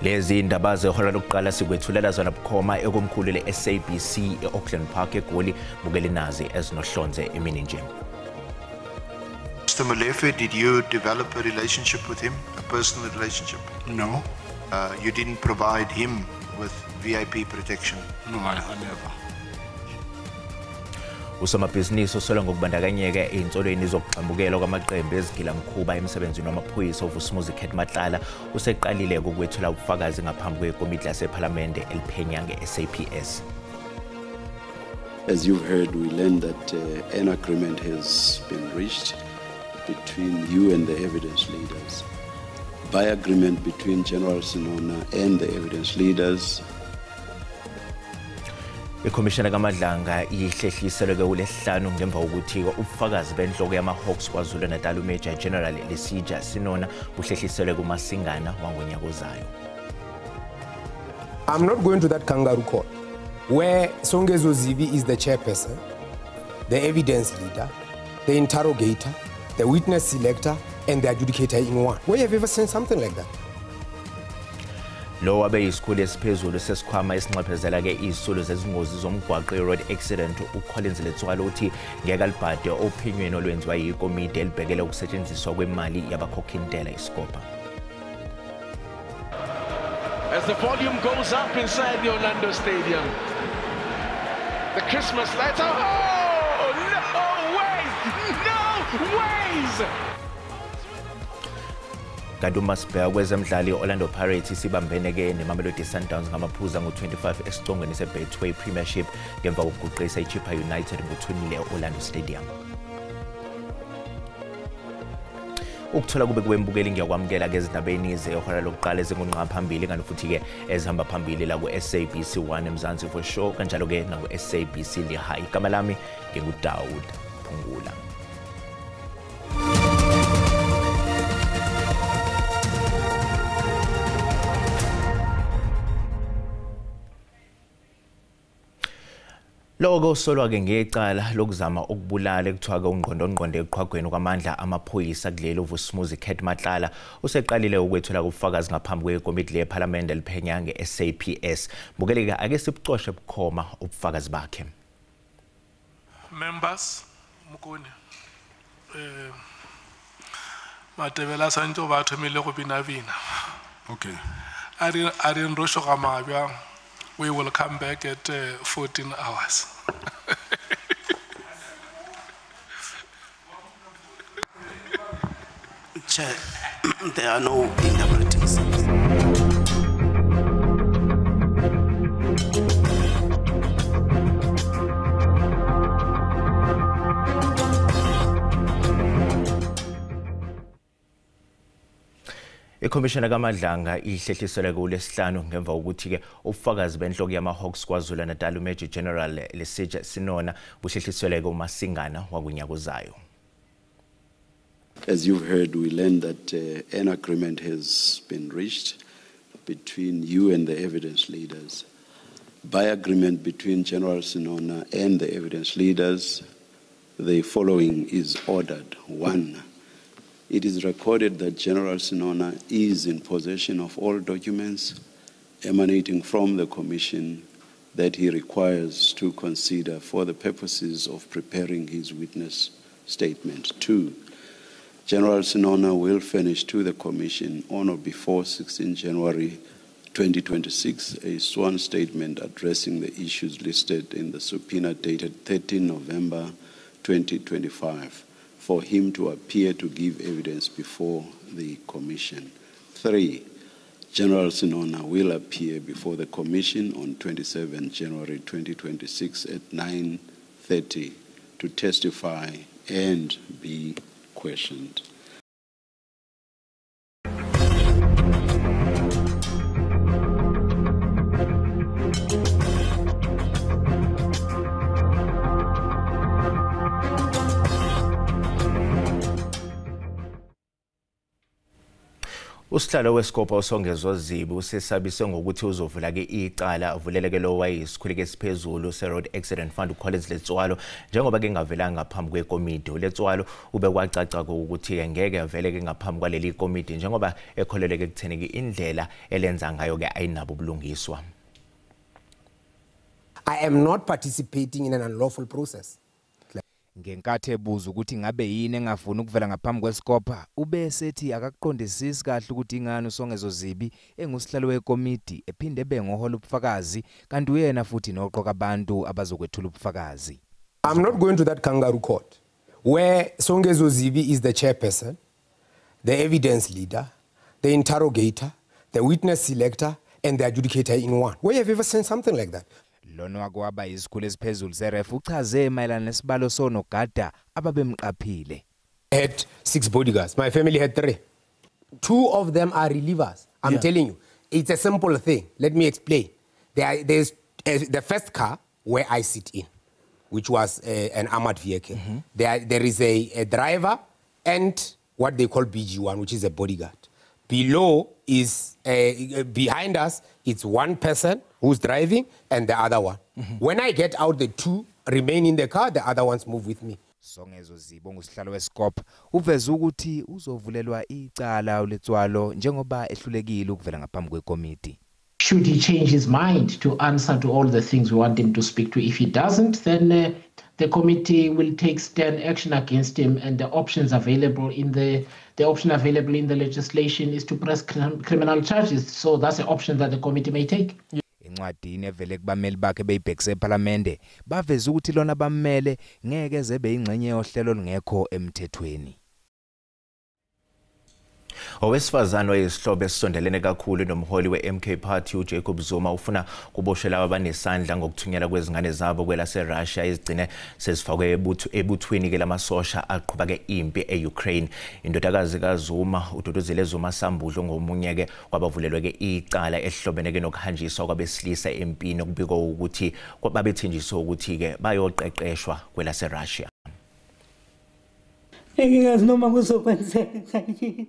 Lezi indaba zehora lokuqala sikwethulela zona bukhoma ekomkhulu le-SABC e-Auckland Park eGoli bukele nazi ezinohlonze emini nje. Mr. Molefe, did you develop a relationship with him, a personal relationship? No. You didn't provide him with VIP protection? No, I never. Usomabhizinisi usolwa ngokubandakanyeka einsolweni zokuqhamukela kwamaqembu ezigilamkhuba emsebenzini wamaphoyisa uVusumuzi Matlala useqalile ukwethula ubufakazi ngaphambi kwekomiti lasephalamende eliphenya nge-SAPS. As you've heard, we learned that an agreement has been reached between you and the evidence leaders. By agreement between General Sinona and the evidence leaders, iKhomishana kaMadlanga ihlehliselwe kulesihlanu ngemva kokuthi ubufakazi benhloko yamaHawks kwaZulu Natal uMajor General Lesija Sinona buhlehliselwe kumasingana wangonyaka ozayo. I'm not going to that kangaroo court where Songezo Zivi is the chairperson, the evidence leader, the interrogator, the witness selector, and the adjudicator in one. Where have you ever seen something like that? Lo wabe yisikhulu esiphezulu sesikhwama esinxephezela ke izisulu zezingozi zomgwaqo road accident uCollins Letswalo uthi ngeke alibhade ophenyweni olwenziwa yikomiti elibhekele ukusetshenziswa kwemali yabakhokhintela iScopa. As the volume goes up inside the Orlando Stadium, the Christmas lights are, oh, no ways! Kanti uMasibheka kwezemidlalo iOrlando Pirates sibambene ke neMamelodi Sundowns ngamaphuzu ngo-25 esicongweni seBetway Premiership ngemva kokuguqisa iChippa United ngothunile eOrlando Stadium. Ukuthola kube kwembukeli ngiyakwamukela ke ezindabeni zehora lokuqala ezingunqa phambili kanti futhi ke ezihamba phambili la ku-SABC 1 eMzansi for sure kanjalo ke na ku-SABC Lehigh. Igama lami nginguDaud Phungula. Lokho solwa ke ngecala lokuzama ukubulala ekuthiwa ke ungqondongqondo eqhwagweni kwamandla amaphoyisa kulelo uVusumuzi Matlala useqalile ukwethula ubufakazi ngaphambi kwekomiti lePhalamende eliphenya nge-SAPS. Bukeleke ake sibucoshe bukhoma ubufakazi bakhe. Members Mukone Matebela santo batho mele go binabina. Okay. Are in rosho ga mabya. We will come back at 14 hours. Chair, there are no interpreters. iKhomishana kaMadlanga ihlehliselwe kulesihlanu ngemva kokuthi ke ubufakazi benhloko yamaHawks kwaZulu Natal uMajor General Lesija Sinona buhlehliselwe kumasingana wakunyaka ozayo. as you've heard, we learned that an agreement has been reached between you and the evidence leaders. By agreement between General Sinona and the evidence leaders, the following is ordered. 1. It is recorded that General Sinona is in possession of all documents emanating from the Commission that he requires to consider for the purposes of preparing his witness statement. 2. General Sinona will furnish to the Commission on or before 16 January 2026 a sworn statement addressing the issues listed in the subpoena dated 13 November 2025. For him to appear to give evidence before the Commission. 3. General Sinona will appear before the Commission on 27 January 2026 at 9:30 to testify and be questioned. Usihlalo weScopa uSongezo Zibi usesabise ngokuthi uzovula ke icala avuleleke lo wayisikhulike esiphezulu seRoad Accident Fund uCollins Letswalo njengoba ke ngavelanga ngaphambi kwekomiti. uLetswalo ube kwacaca ukuthi ngeke avele ke ngaphambi kwaleli komiti njengoba ekholeleke ekutheni ke indlela elenza ngayo ke ayinabo ubulungiswa. I am not participating in an unlawful process. Ngenkathi ebuza ukuthi ngabe yini engafuna ukuvela ngaphambi kweScopa ube sethi akakuqondisisi kahle ukuthi ingane uSongezo Zibi engusihlalo wekomiti ephinde bengohola ubufakazi kanti uyena futhi noqoka abantu abazokwethula ubufakazi. I'm not going to that kangaroo court where Songezo Zibi is the chairperson, the evidence leader, the interrogator, the witness selector and the adjudicator in one. Where have you ever seen something like that? Lona wakwaba isikhulu esiphezulu seref uchaze mayelana nesibalo sonogada ababemqaphile. I had 6 bodyguards. My family had 3. 2 of them are relievers. I'm telling you, it's a simple thing. Let me explain. There's the first car where I sit in, which was an armored vehicle. There is a driver and what they call BG1, which is a bodyguard. Below is, behind us, it's one person who's driving and the other one. When I get out, the 2 remain in the car, the other ones move with me. Songezo Zibi ngusihlalo weScopa uveza ukuthi uzovulelwa icala uLetswalo njengoba ehlulekile ukuvela ngaphambi kwekomiti. Should he change his mind to answer to all the things we want him to speak to? If he doesn't, then the committee will take stern action against him, and the options available in the option available in the legislation is to press criminal charges. So that's an option that the committee may take. Incwadini evele kubameli bakhe beyibhekise eParliamente baveza ukuthi lona bammele ngeke zebe ingxenye yohlelo lungekho emthethweni. Owesifazane oyisihlobo esondelene kakhulu nomholi weMK Party uJacob Zuma ufuna kuboshela abanesandla ngokuthunyelwa kwezingane zabo kwelaseRussia ezigcine sezifakwe ebuthweni ke lamasosha aqhuba ke impi eUkraine. Indodakazi kaZuma uDuduzile Zuma Sambudlo ngomunye ke kwabavulelwe ke icala ehlobene ke nokuhanjiswa kwabesilisa empini okubikwa ukuthi babethenjiswa ukuthi ke bayoqeqeshwa kwelaseRussia. Ngingazi noma kuzokwenzeka yini.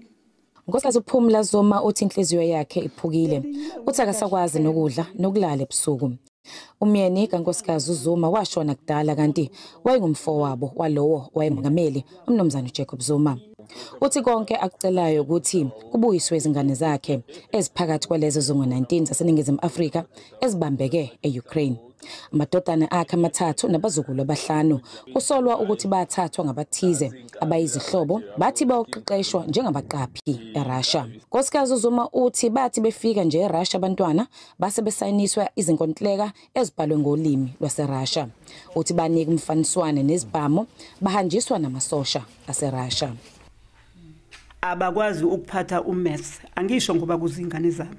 Nkosikazi uPhumla Zuma uthi inhliziyo yakhe iphukile. Uthi akasakwazi nokudla nokulala ebusuku. Umyeni kaNkosikazi uZuma washona kudala kanti wayengumfowabo walowo wayemongameli uMnumzane Jacob Zuma. Uthi konke akucelayo ukuthi kubuyiswe izingane zakhe eziphakathi kwalezo zongo-19 zaseNingizimu Afrika ezibambeke eUkraine. Amadodana akhe amathathu nabazukulu abahlanu kusolwa ukuthi bathathwa ngabathize abayizihlobo bathi bayoqeqeshwa njengabaqaphi eRussia. Nkosikazi uZuma uthi bathi befika nje eRussia abantwana base besayiniswa izinkontileka ezibhalwe ngolimi lwaseRussia. Uthi banika umfaniswane nezibhamo bahanjiswa namasosha aseRussia. Abakwazi ukuphatha uMaths angisho ngoba kuzingane zami.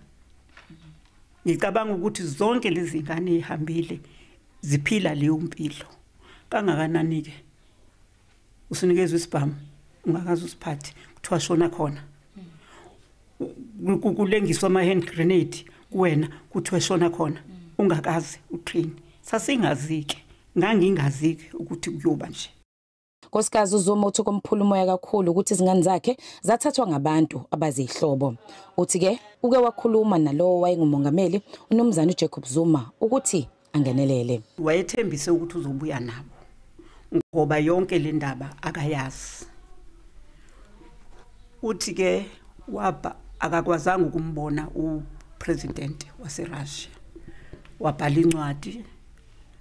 Ngicabanga ukuthi zonke lezi zingane ezihambile ziphila leyo mpilo. Kangakanani ke usinikezwe isibhamu ungakazi usiphathe kuthiwa shona khona. Kulengiswa ama hand grenade kuwena kuthiwa shona khona ungakazi utrain. Sasingazike ngangingazike ukuthi kuyoba nje. Nkosikazi uZuma uthi komphula umoya kakhulu ukuthi izingane zakhe zathathwa ngabantu abazihlobo. Uthi ke uke wakhuluma nalowo wayengumongameli uMnumzane Jacob Zuma ukuthi angenelele. Wayethembise ukuthi uzobuya nabo ngoba yonke le ndaba akayazi. Uthi ke waba akakwazanga ukumbona upresident waseRussia. Wabhala incwadi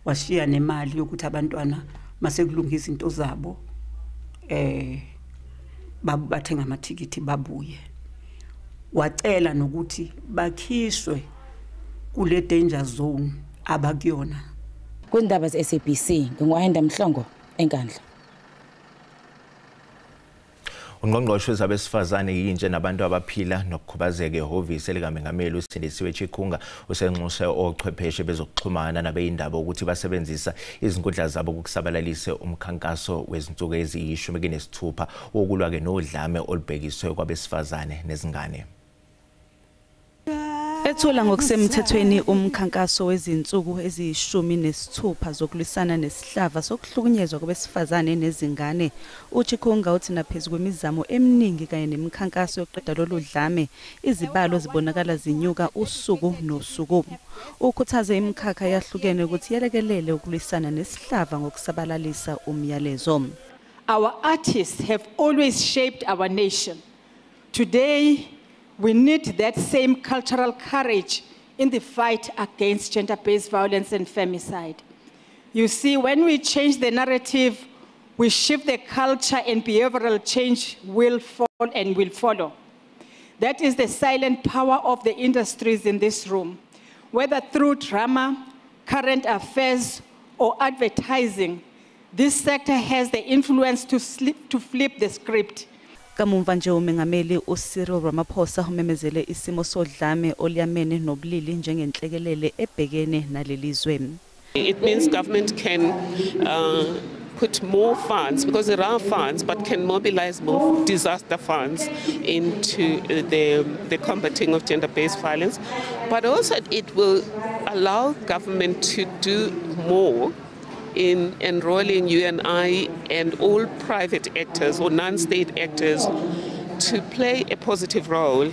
washiya nemali yokuthi abantwana masekulungisa into zabo bathenga amathikithi babuye. Wacela nokuthi bakhishwe kule danger zone abakuyona. Kwindaba zeSABC ngingwahenda Mhlongo eNkandla. Ungqongqoshe zabesifazane yintshe nabantu abaphila nokukhubazeka ehhovisi likaMengameli uSindisiwe Chikunga usenxuse ochwepheshe bezokuxhumana nabeyindaba ukuthi basebenzisa izinkundla zabo ukusabalalise umkhankaso wezinsuku eziyishumi-nesithupha wokulwa ke nodlame olubhekiswe kwabesifazane nezingane. Ukwethula ngokusemthethweni umkhankaso wezinsuku eziyishumi-nesithupha zokulwisana nesihlava sokuhlukunyezwa kwabesifazane nezingane. uChikunga uthi naphezu kwemizamo eminingi kanye nemikhankaso yokuqeda lolu dlame, izibalo zibonakala zinyuka usuku nosuku. Ukhuthaze imikhakha yahlukene ukuthi yelekelele ukulwisana nesihlava ngokusabalalisa umyalezo. Our artists have always shaped our nation. Today, we need that same cultural courage in the fight against gender-based violence and femicide. You see, when we change the narrative, we shift the culture and behavioral change will fall and will follow. That is the silent power of the industries in this room. Whether through drama, current affairs, or advertising, this sector has the influence to flip the script. Kamumva nje umengameli uCyril Ramaphosa umemezele isimo sodlame oliyamene nobulili njengenhlekelele ebhekene nalelizwe. It means government can put more funds, because there are funds, but can mobilize more disaster funds into the combating of gender-based violence. But also it will allow government to do more in enrolling UNI and all private actors or non-state actors to play a positive role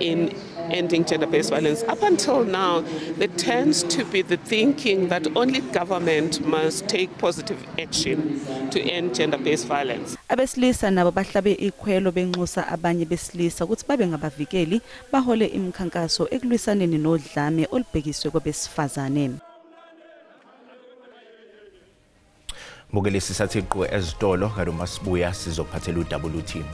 in ending gender-based violence. Up until now, there tends to be the thinking that only government must take positive action to end gender-based violence. Abesilisa nabo bahlabe ikhwelo benxusa abanye besilisa ukuthi babe ngabavikeli bahole imikhankaso ekulwisaneni nodlame olubhekiswe kwabesifazane. Mugelisi sathiqo ezitolo ngalo masibuya sizophathela uWT.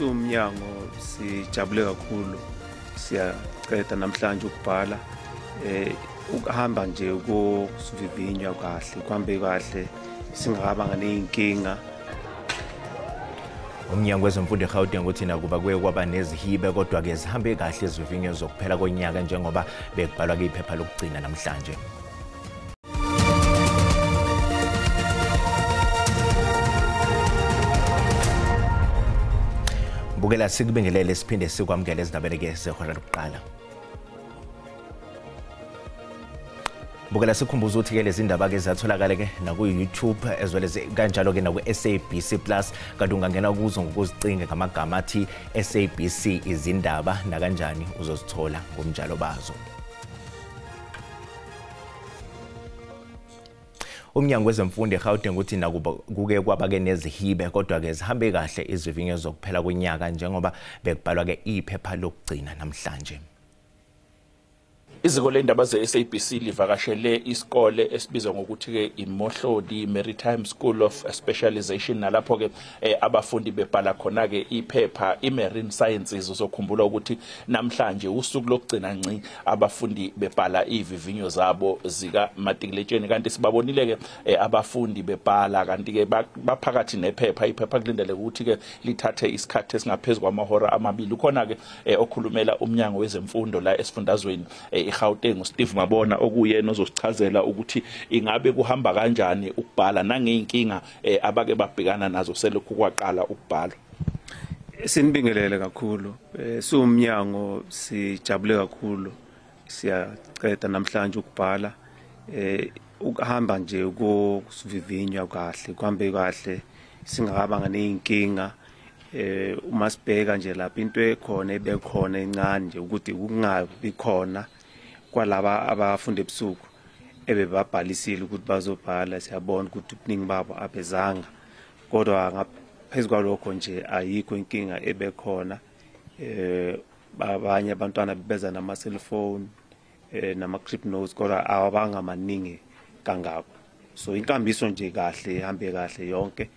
Umnyango sijabule kakhulu siyaqeda namhlanje ukubhala ukuhamba nje ukusivivinywa kahle kwambe kahle singaba ngezinkinga. Umnyango wezemfundo eGauteng uthi nakuba kuye kwaba nezihibe kodwa ke zihambe kahle izivinyo zokuphela konyaka njengoba bekubhalwa kwiphepha lokugcina namhlanje. Bukela sikubingelele siphinde sikwamukele izindabeleke zehora lokuqala. Bukela sikhumbuza ukuthi ke lezi ndaba ke zatholakala ke na ku YouTube as well as kanjalo ke na ku SABC Plus kanti ungangena kuzo ngokuzicinga ngamagama athi SABC izindaba na kanjani uzozithola ngomnjalo bazo. Umnyango wezemfundo eGauteng uthi nakuba kuke kwaba ke nezihibe kodwa ke zihambe kahle izivinyo zokuphela konyaka njengoba bekubhalwa ke iphepha lokugcina namhlanje. Iziko lendaba ze-SABC livakashele isikole esibizwa ngokuthi ke iMohlodi Maritime School of Specialization nalapho ke abafundi bebhala khona ke iphepha iMarine Sciences. Uzokhumbula ukuthi namhlanje usuku lokugcina nci abafundi bebhala ivivinyo zabo zika matriculation kanti sibabonile ke abafundi bebhala kanti ke baphakathi nephepha iphepha kulindele ukuthi ke lithathe isikhathi esingaphezulu kwamahora amabili. Ukhona ke okhulumela umnyango wezemfundo la esifundazweni eGauteng uSteve Mabona okuyena ozosichazela ukuthi ingabe kuhamba kanjani ukubhala nangeyinkinga abake babhekana nazo selokhu kwaqala ukubhala. Sinibingelele kakhulu siwumnyango sijabule kakhulu siyaqeda namhlanje ukubhala ukuhamba nje ukusivivinywa kahle kwambe kahle singaba ngezinkinga uma sibheka nje lapha into ekhona ebekhona encane nje ukuthi kungabi khona kwalaba abafundi ebusuku ebebabhalisile ukuthi bazobhala. Siyabona ukuthi ubuningi babo abezanga kodwa ngaphezulu kwalokho nje ayikho inkinga ebekhona. Abanye abantwana bebeza nama cellphone nama crypt notes kodwa abangamaningi kangako. So inkambiso nje kahle ihambe kahle yonke.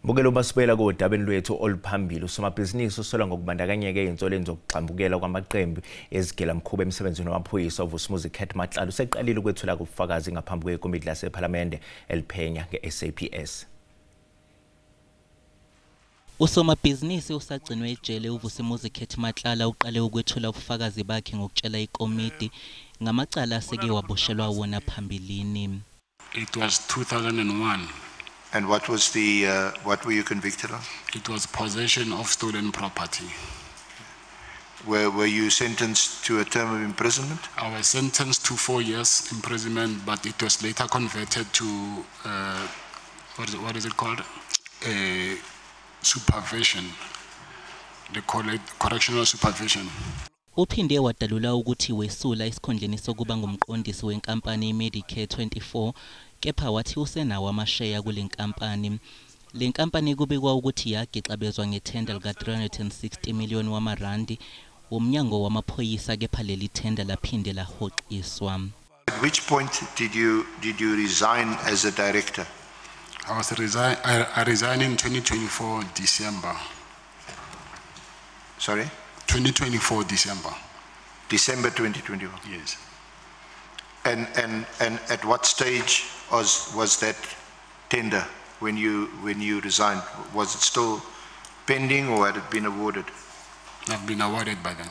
Bukela ubasibela kodabeni lwethu oluphambili usomabhizinisi usola ngokubandakanyeka ezinsolweni zokuxambukela kwamaqembu ezigela mkhuba emsebenzini wamaphoyisa uVusumuzi Khet Matlala useqalile ukwethula ubufakazi ngaphambi kwekomiti lasePhalamende eliphenya ngeSAPS. Usomabhizinisi usagcinwe ejele uVusumuzi Khet Matlala uqale ukwethula ubufakazi bakhe ngokutshela ikomiti ngamacala aseke waboshelwa wona phambilini. It was 2001. And what were you convicted of? It was possession of stolen property. Were you sentenced to a term of imprisonment? I was sentenced to 4 years imprisonment, but it was later converted to what is it called? Supervision. They call it correctional supervision. Uphinde wadalula ukuthi wesula isikhundleni sokuba ngumqondisi wenkampani iMedicare 24 kepha wathi usenawo amasheya kule nkampani. Le nkampani kubikwa ukuthi yagixabezwa ngethenda lika 360 million wamarandi umnyango wamaphoyisa kepha leli thenda laphinde lahoqiswa. At which point did you resign as a director? I resigned in 2024 December. Sorry? 2024 December. December 2024. Yes. And at what stage was that tender when you resigned? Was it still pending or had it been awarded? I've been awarded by then.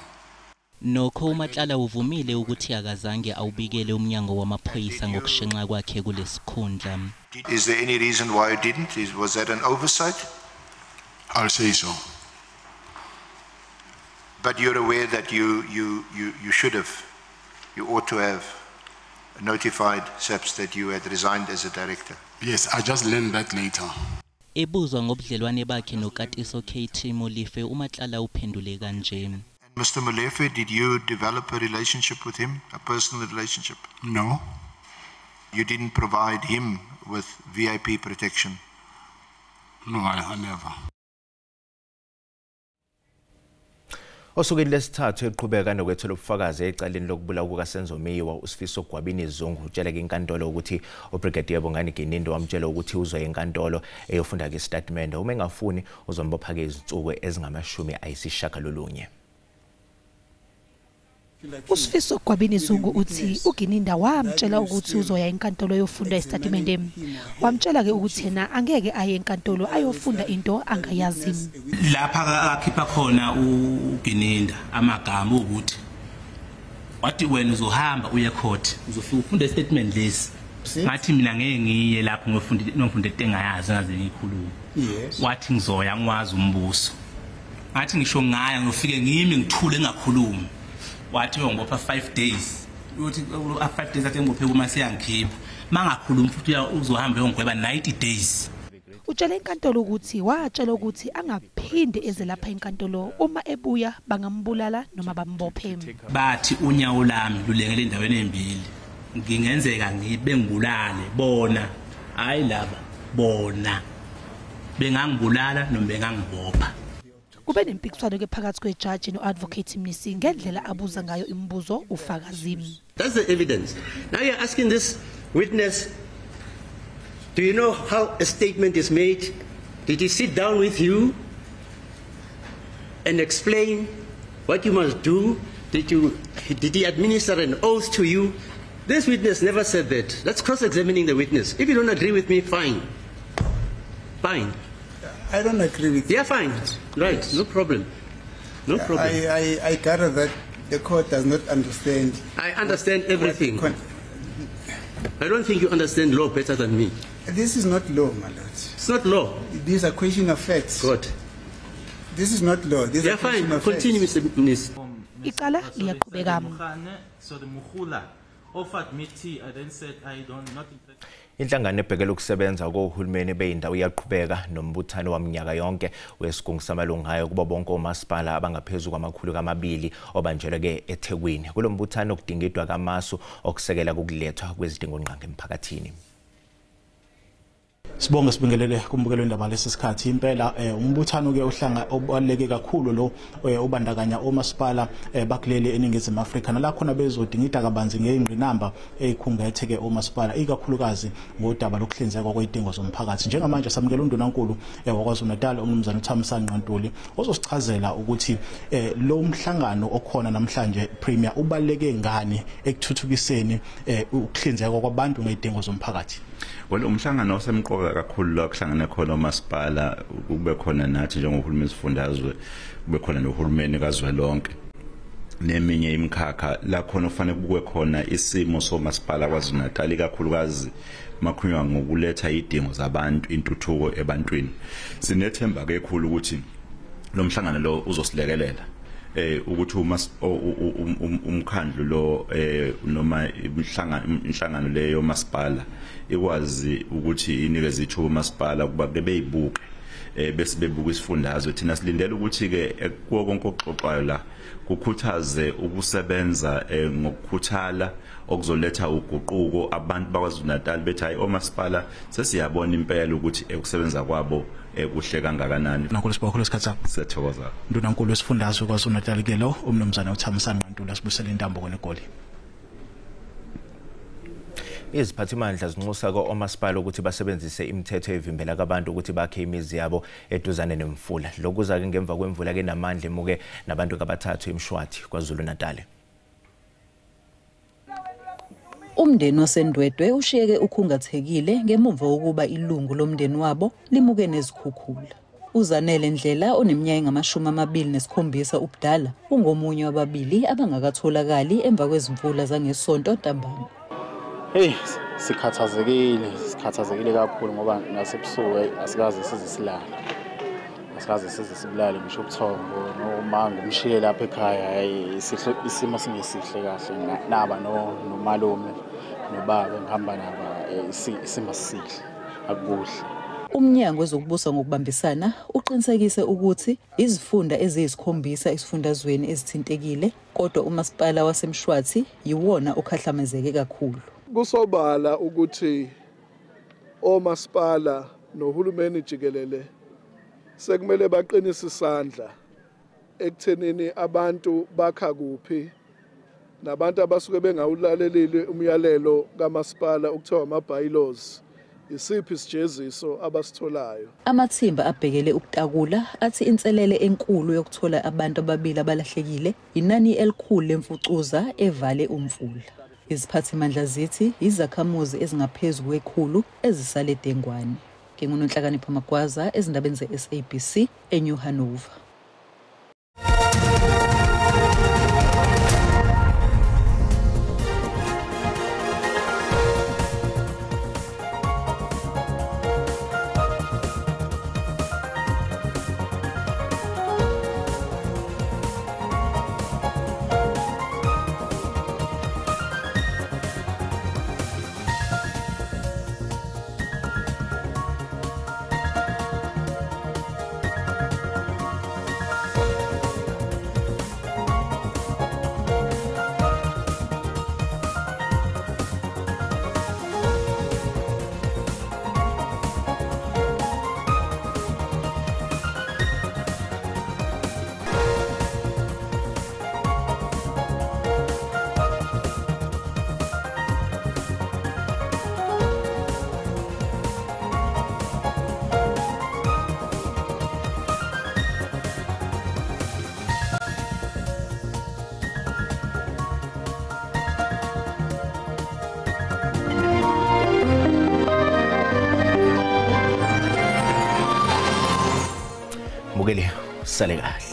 Nokho uMatlala uvumile ukuthi akazange awubikele umnyango wamaphoyisa ngokushenxa kwakhe kulesikhundla. Is there any reason why you didn't? Was that an oversight? I'll say so. But you're aware that you ought to have notified SAPS that you had resigned as a director. Yes, I just learned that later. Ebuzwa ngobudlelwane bakhe noKatiso KT Molefe uMatlala uphendule kanje. And Mr. Molefe, did you develop a relationship with him, a personal relationship? No. You didn't provide him with VIP protection? No, I never. Osukwini lesithathu eqhubeka nokwethula ubufakazi ecaleni lokubulawa kukaSenzo Miwa uSifiso Gwabini Zungu utshela inkantolo ukuthi uBrigadier Bongani Ginindo wamtshela ukuthi uzoya enkantolo eyofunda ke statement uma engafuni uzombopha ke izinsuku ezingama-90. Usifiso Gwabini Zungu uthi uGininda wamtshela ukuthi uzoya enkantolo yofunda istatimende. Wamtshela ke ukuthi yena angeke aye enkantolo ayofunda into angayazi. Lapha akhipha khona uGininda amagama ukuthi wathi wena uzohamba uye court uzofika ufunda istatement lesi. Ngathi mina ngeke ngiye lapho ngofunda into engayazi ngaze ngikhuluma. Wathi ngizoya ngwazi umbuso. Ngathi ngisho ngaya ngifike ngimi ngithule ngakhuluma. Wathi ngopha 5 days uthi 5 days athi ngophe kuma siyangikhipha mangakhuluma futhi uzohamba yongweba 90 days. Utshela inkantolo ukuthi watshela ukuthi angaphinde eze lapha enkantolo uma ebuya bangambulala noma bambophe. Bathi unyawo lami lulengele endaweni embili ngingenzeka ngibe ngibulale bona hayi laba bona bengangibulala noma bengangibopha. Kube nempikiswano ke phakathi kwejaji noadvocate Mnisi ngendlela abuza ngayo imibuzo ufakazi. That's the evidence. Now you're asking this witness, do you know how a statement is made? Did he sit down with you and explain what you must do? Did he administer an oath to you? This witness never said that. That's cross-examining the witness. If you don't agree with me, fine. Fine. I don't agree with you. Yeah, fine. Right, yes. No problem. No problem. I gather that the court does not understand. I understand everything. I don't think you understand law better than me. This is not law, my lord. It's not law. These are question of facts. Good. This is not law. These are fine. Continue, Mr. Minister. Iqala liyaqhubeka. So the Mukhula offered me tea. I then said I don't not interested. Inhlangano ebhekela ukusebenza kohulumeni beyindawo iyaqhubeka nombuthano waminyaka yonke wesigungu samalungayo kuba bonke omasipala abangaphezulu kwama200 obanjelwe ke eThekwini. Kulo mbuthano kudingidwa kamasu okusekela ukulethwa kwezidingo nqanqa emphakathini. Sibonge sibingelele kumbukelo indaba lesisikhathi impela umbuthano ke ohlanga obaleke kakhulu lo obandakanya omasipala bakulele eningizimu Afrika nala khona bezodingida kabanzi ngeingqinamba ezikhungethe ke omasipala ikakhulukazi ngodaba lokuhlinzeka kwezidingo zomphakathi. Njengamanje samukela uNdunankulu wakwaZulu Natal uMnumzana uThamsanqa Ntuli ozosichazela ukuthi lo mhlangano okhona namhlanje Premier ubaleke ngani ekuthuthukiseni ukuhlinzeka kwabantu ngezidingo zomphakathi. Well, umhlangano osemqoka kakhulu la kuhlangana khona omasipala kube khona nathi njengohulumeni sifundazwe kube khona nohulumeni kazwelonke neminye imikhakha la khona kufanele kubukwe khona isimo somasipala kwaZulu Natal kakhulukazi makhulunywa ngokuletha idingo zabantu intuthuko ebantwini. Sinethemba kekhulu ukuthi lo mhlangano lo uzosilekelela ukuthi umkhandlu lo noma inhlangano leyo masipala ikwazi ukuthi inikeze ithuba masipala kuba beyibuke bese bebuka isifundazwe. Thina silindele ukuthi ke kuwo konke okuxoxwayo la kukhuthaze ukusebenza ngokukhuthala okuzoletha uguquko abantu bakwaZulu Natal bethi hayi omasipala sesiyabona impela ukuthi ukusebenza kwabo kuhle kangakanani. Nankulu Sibongo Sikhatsa siyathokoza. Ndunankulu wesifundazwe kwaZulu Natal ke lo umnumzana uThamisani Mantula sibusele intambo kweGoli. Iziphathimandla zinxusa ko-omasipala ukuthi basebenzise imithetho evimbela abantu ukuthi bakhe imizi yabo eduzane nemfula. Lokuza-ke ngemva kwemvula-ke namandla emuke nabantu kabathathu eMshwathi kwaZulu Natal. Umndeni waseNdwedwe ushiyeke ukhungathekile ngemuva wokuba ilungu lomndeni wabo limuke nezikhukhula. uZanele Ndlela oneminyaka engama-27 ubudala ungomunye wababili abangakatholakali emva kwezimvula zangesonto ntambama. Hey, sikhathazekile kakhulu ngoba nasebusuku asikaze sizisilala. Asikaze sizisibulale ngisho ubuthongo nomango umshiye lapha ekhaya isimo singesihle kahle naba nomalume nobaba ngihamba naba isimo sihle akuhle. Umnyango wezokubusa ngokubambisana uqinisekise ukuthi izifunda eziyisikhombisa esifundazweni ezithintekile kodwa umasipala waseMshwathi yiwona okhahlamezeke kakhulu. Kusobala ukuthi omasipala nohulumeni jikelele sekumele baqinise isandla ekuthenini abantu bakha kuphi nabantu abasuke bengawulalelile umyalelo kamasipala ukuthiwa ama-bylaws isiphi isijeziso abasitholayo. Amathimba abhekele ukutakula athi inselele enkulu yokuthola abantu ababili abalahlekile inani elikhulu lemfucuza evale umfula. Iziphathimandla zithi izakhamuzi ezingaphezulu kwekhulu ezisale Dengwane. NginguNhlakanipho Magwaza ezindabeni ze-SABC eNew Hanover. Mugeli, sale kahle.